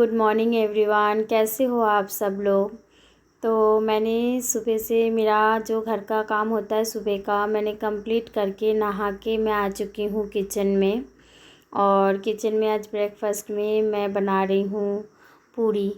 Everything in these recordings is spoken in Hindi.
Good morning everyone. कैसे हो आप सब लोग। तो मैंने सुबह से मेरा जो घर का काम होता है सुबह का मैंने कंप्लीट करके नहा के मैं आ चुकी हूँ किचन में। और किचन में आज ब्रेकफास्ट में मैं बना रही हूँ पूरी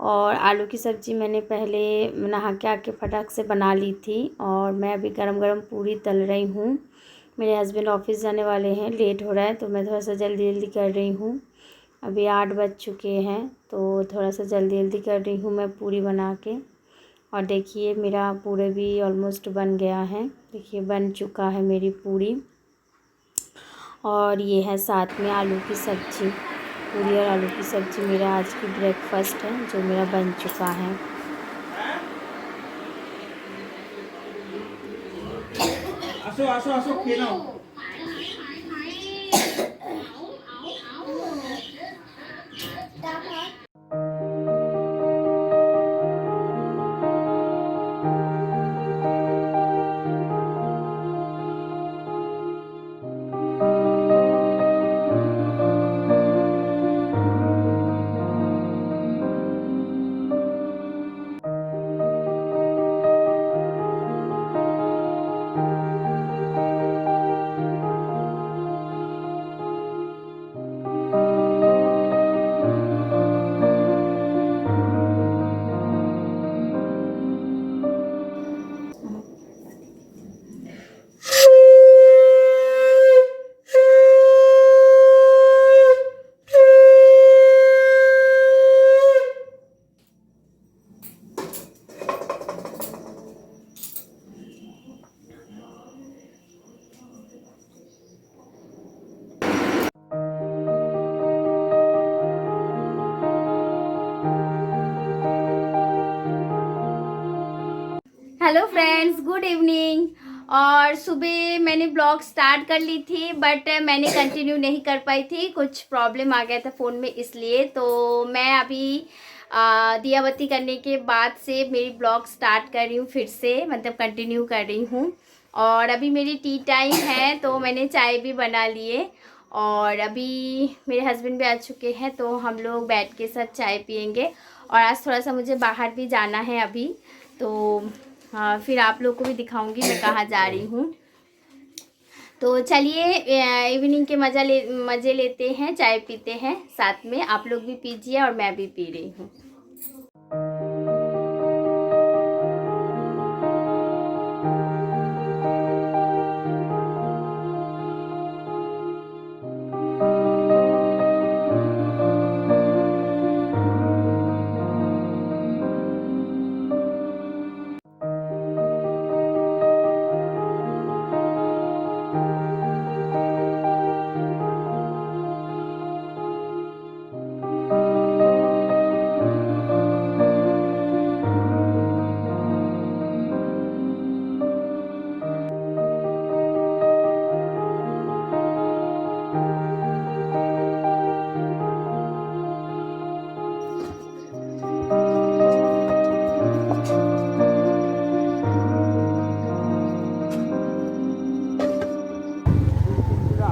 और आलू की सब्ज़ी। मैंने पहले नहा के आके फटाक से बना ली थी और मैं अभी गरम गरम पूरी तल रही हूँ। मेरे हस्बैंड ऑफिस जाने वाले हैं, लेट हो रहा है तो मैं थोड़ा सा जल्दी जल्दी कर रही हूँ। अभी 8 बज चुके हैं तो थोड़ा सा जल्दी जल्दी कर रही हूँ मैं पूरी बना के। और देखिए मेरा पूरे भी ऑलमोस्ट बन गया है। देखिए बन चुका है मेरी पूरी। और ये है साथ में आलू की सब्ज़ी। पूरी और आलू की सब्ज़ी मेरा आज की ब्रेकफास्ट है जो मेरा बन चुका है। আসো আসো আসো খেয়ে নাও। Hello friends, good evening. और सुबह मैंने ब्लॉग स्टार्ट कर ली थी बट मैंने कंटिन्यू नहीं कर पाई थी, कुछ प्रॉब्लम आ गया था फ़ोन में इसलिए। तो मैं अभी दिया बत्ती करने के बाद से मेरी ब्लॉग स्टार्ट कर रही हूँ, फिर से मतलब कंटिन्यू कर रही हूँ। और अभी मेरी टी टाइम है तो मैंने चाय भी बना लिए और अभी मेरे हस्बैंड भी आ चुके हैं तो हम लोग बैठ के साथ चाय पियेंगे। और आज थोड़ा सा मुझे बाहर भी जाना है अभी, तो हाँ फिर आप लोग को भी दिखाऊंगी मैं कहाँ जा रही हूँ। तो चलिए इवनिंग के मज़े लेते हैं, चाय पीते हैं साथ में। आप लोग भी पीजिए और मैं भी पी रही हूँ।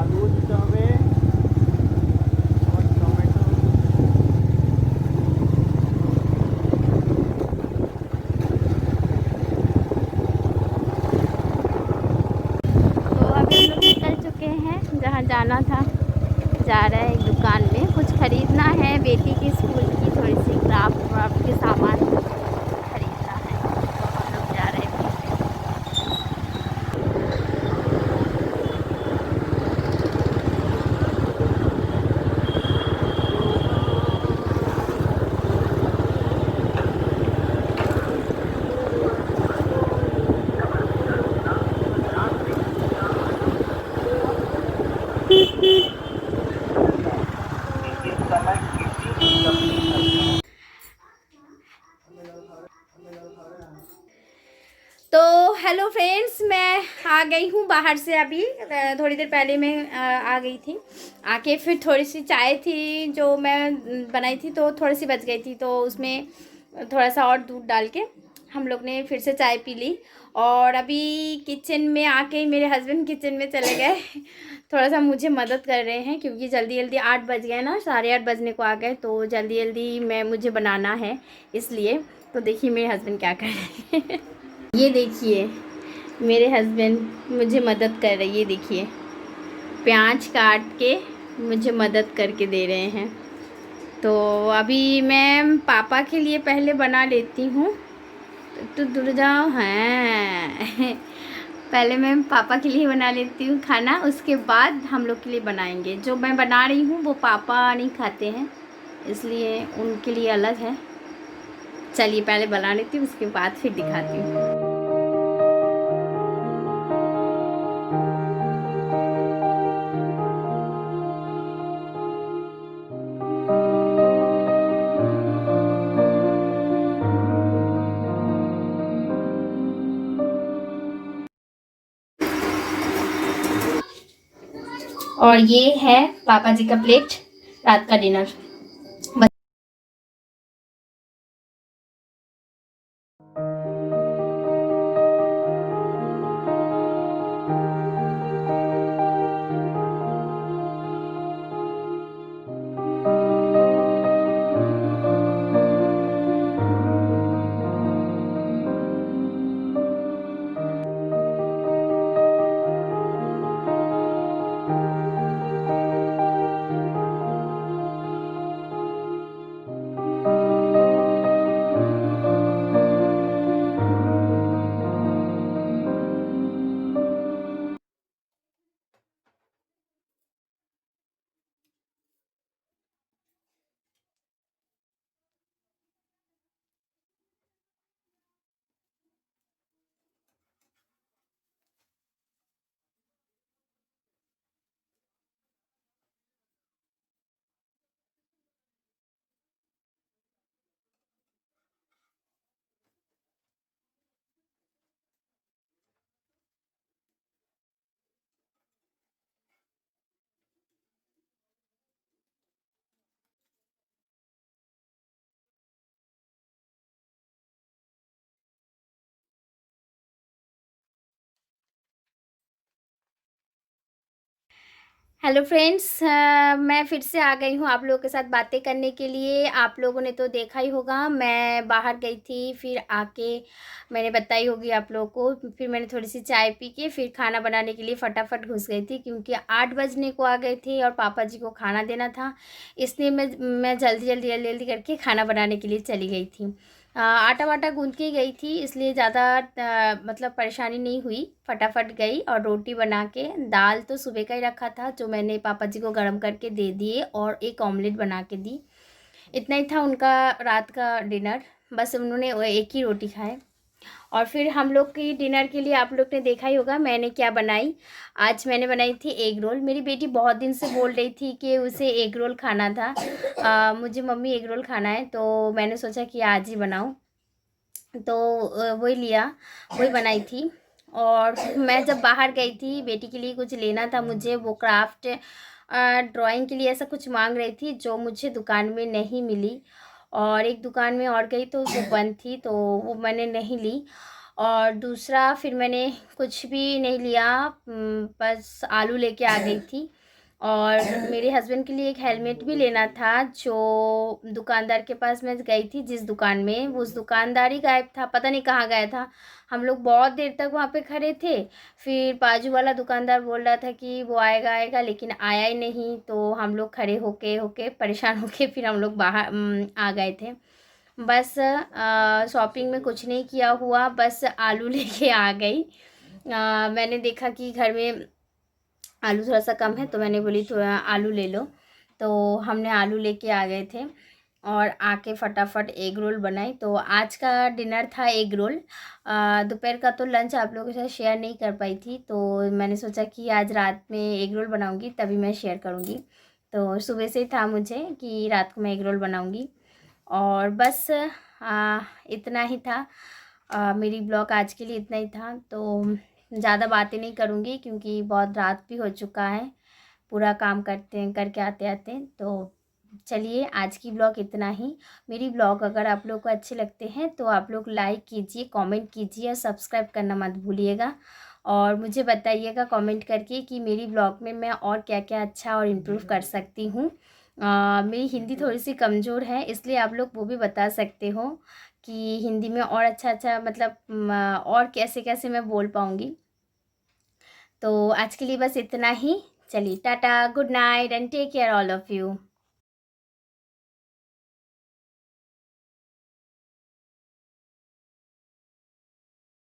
আলুও দিতে হবে, আবার টমেটো। तो अभी हम लोग निकल चुके हैं, जहाँ जाना था जा रहे हैं। एक दुकान में कुछ ख़रीदना है, बेटी की स्कूल की थोड़ी सी क्राफ्ट व्राफ्ट के सामान खरीदना है तो हम लोग जा रहे हैं। तो हेलो फ्रेंड्स, मैं आ गई हूँ बाहर से अभी। थोड़ी देर पहले मैं आ गई थी। आके फिर थोड़ी सी चाय थी जो मैं बनाई थी तो थोड़ी सी बच गई थी, तो उसमें थोड़ा सा और दूध डाल के हम लोग ने फिर से चाय पी ली और अभी किचन में आके मेरे हस्बैंड किचन में चले गए थोड़ा सा मुझे मदद कर रहे हैं क्योंकि जल्दी जल्दी 8 बज गए ना, 8:30 बजने को आ गए, तो जल्दी जल्दी मुझे बनाना है इसलिए। तो देखिए मेरे हस्बैंड क्या कर रहे हैं ये देखिए मेरे हस्बैंड मुझे मदद कर रहे हैं, ये देखिए प्याज काट के मुझे मदद करके दे रहे हैं। तो अभी मैं पापा के लिए पहले बना लेती हूँ, तो दूर जाओ हैं पहले मैं पापा के लिए बना लेती हूँ खाना, उसके बाद हम लोग के लिए बनाएंगे। जो मैं बना रही हूँ वो पापा नहीं खाते हैं इसलिए उनके लिए अलग है। चलिए पहले बना लेती हूँ उसके बाद फिर दिखाती हूँ। और ये है पापा जी का प्लेट, रात का डिनर। हेलो फ्रेंड्स, मैं फिर से आ गई हूँ आप लोगों के साथ बातें करने के लिए। आप लोगों ने तो देखा ही होगा मैं बाहर गई थी, फिर आके मैंने बताई होगी आप लोगों को। फिर मैंने थोड़ी सी चाय पी के फिर खाना बनाने के लिए फटाफट घुस गई थी क्योंकि 8 बजने को आ गए थे और पापा जी को खाना देना था, इसलिए मैं जल्दी जल्दी जल्दी जल्दी करके खाना बनाने के लिए चली गई थी। आटा वाटा गूंद के गई थी इसलिए ज़्यादा मतलब परेशानी नहीं हुई, फटाफट गई और रोटी बना के, दाल तो सुबह का ही रखा था जो मैंने पापा जी को गर्म करके दे दिए और एक ऑमलेट बना के दी। इतना ही था उनका रात का डिनर, बस उन्होंने एक ही रोटी खाए। और फिर हम लोग की डिनर के लिए आप लोग ने देखा ही होगा मैंने क्या बनाई। आज मैंने बनाई थी एग रोल। मेरी बेटी बहुत दिन से बोल रही थी कि उसे एग रोल खाना था, मुझे मम्मी एग रोल खाना है, तो मैंने सोचा कि आज ही बनाऊँ, तो वही लिया, वही बनाई थी। और मैं जब बाहर गई थी बेटी के लिए कुछ लेना था मुझे, वो क्राफ्ट ड्राइंग के लिए ऐसा कुछ मांग रही थी जो मुझे दुकान में नहीं मिली, और एक दुकान में और गई तो वो बंद थी तो वो मैंने नहीं ली। और दूसरा फिर मैंने कुछ भी नहीं लिया, बस आलू लेके आ गई थी। और मेरे हस्बैंड के लिए एक हेलमेट भी लेना था, जो दुकानदार के पास मैं गई थी जिस दुकान में, वो उस दुकानदार ही गायब था, पता नहीं कहाँ गया था। हम लोग बहुत देर तक वहाँ पे खड़े थे, फिर बाजू वाला दुकानदार बोल रहा था कि वो आएगा आएगा, लेकिन आया ही नहीं। तो हम लोग खड़े होके होके परेशान होके फिर हम लोग बाहर आ गए थे। बस शॉपिंग में कुछ नहीं किया हुआ, बस आलू लेके आ गई। मैंने देखा कि घर में आलू थोड़ा सा कम है तो मैंने बोली थोड़ा आलू ले लो, तो हमने आलू लेके आ गए थे और आके फटाफट एग रोल बनाई। तो आज का डिनर था एग रोल। दोपहर का तो लंच आप लोगों के साथ शेयर नहीं कर पाई थी, तो मैंने सोचा कि आज रात में एग रोल बनाऊंगी तभी मैं शेयर करूंगी। तो सुबह से ही था मुझे कि रात को मैं एग रोल बनाऊंगी, और बस इतना ही था। मेरी ब्लॉग आज के लिए इतना ही था, तो ज़्यादा बातें नहीं करूँगी क्योंकि बहुत रात भी हो चुका है पूरा काम करते करके आते आते। तो चलिए आज की ब्लॉग इतना ही। मेरी ब्लॉग अगर आप लोग को अच्छे लगते हैं तो आप लोग लाइक कीजिए, कमेंट कीजिए और सब्सक्राइब करना मत भूलिएगा। और मुझे बताइएगा कमेंट करके कि मेरी ब्लॉग में मैं और क्या क्या अच्छा और इम्प्रूव कर सकती हूँ। मेरी हिंदी थोड़ी सी कमज़ोर है, इसलिए आप लोग वो भी बता सकते हो कि हिंदी में और अच्छा अच्छा मतलब और कैसे कैसे मैं बोल पाऊँगी। तो आज के लिए बस इतना ही। चलिए tata, good night and take care all of you.